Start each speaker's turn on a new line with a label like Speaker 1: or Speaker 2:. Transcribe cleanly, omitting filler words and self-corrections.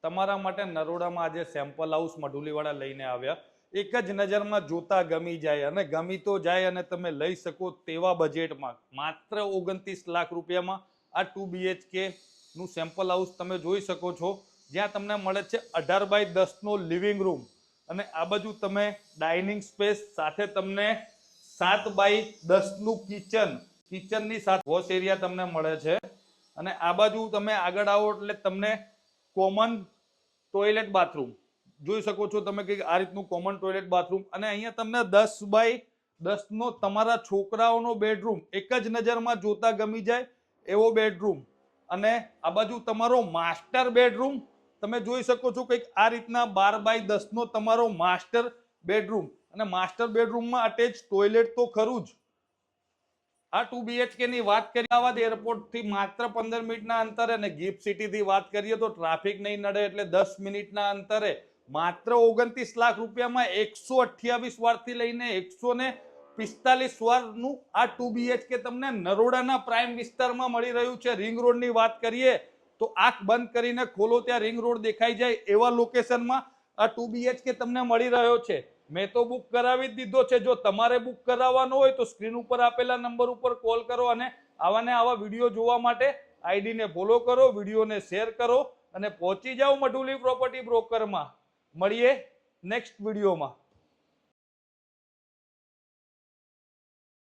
Speaker 1: તમારા માટે નરોડામાં આજે સેમ્પલ હાઉસ મઢુલીવાળા લઈને આવ્યા. એક જ નજરમાં જોતા ગમી જાય અને ગમી તો જાય અને તમે લઈ શકો તેવા બજેટમાં માત્ર 29 લાખ રૂપિયામાં આ 2 BHK નું સેમ્પલ હાઉસ તમે જોઈ શકો છો, જ્યાં તમને મળે છે 18x10 નો લિવિંગ રૂમ અને આ બાજુ તમે ડાઇનિંગ સ્પેસ સાથે તમને 7x10 નું કિચનની સાથે વોશ એરિયા તમને મળે છે અને આ બાજુ તમે આગળ આવો એટલે તમને કોમન ટોયલેટ બાથરૂમ જોઈ શકો છો તમે કે આ રીતનું કોમન ટોયલેટ બાથરૂમ અને અહીંયા તમને 10x10 નો તમારા છોકરાઓનો બેડરૂમ એક જ નજરમાં જોતા ગમી જાય એવો બેડરૂમ અને આ બાજુ તમારો માસ્ટર બેડરૂમ તમે જોઈ શકો છો કે આ રીતના 12x10 નો તમારો માસ્ટર બેડરૂમ અને માસ્ટર બેડરૂમમાં અટેચ ટોયલેટ તો ખરું જ. આ 2 BHK ની વાત કરીએ અમદાવાદ એરપોર્ટ થી માત્ર 15 મિનિટના અંતરે અને ગિફ્ટ સિટી થી વાત કરીએ તો ટ્રાફિક નહીં નડે એટલે 10 મિનિટના અંતરે માત્ર 29 લાખ રૂપિયામાં 128 વારથી લઈને 145 વારનું આ 2 BHK તમને નરોડાના પ્રાઇમ વિસ્તારમાં મળી રહ્યું છે. રિંગ રોડની વાત કરીએ તો આંખ બંધ કરીને ખોલો ત્યાં રિંગ રોડ દેખાઈ જાય એવા લોકેશનમાં આ 2 BHK તમને મળી રહ્યો છે. મેં તો બુક કરાવી જ દીધો છે. જો તમારે બુક કરાવવાનો હોય તો સ્ક્રીન ઉપર આપેલા નંબર ઉપર કોલ કરો અને આવા વિડીયો જોવા માટે આઈડીને ફોલો કરો, વિડીયોને શેર કરો અને પહોંચી જાઓ મઢુલી પ્રોપર્ટી બ્રોકરમાં. મળીએ નેક્સ્ટ વિડીયોમાં.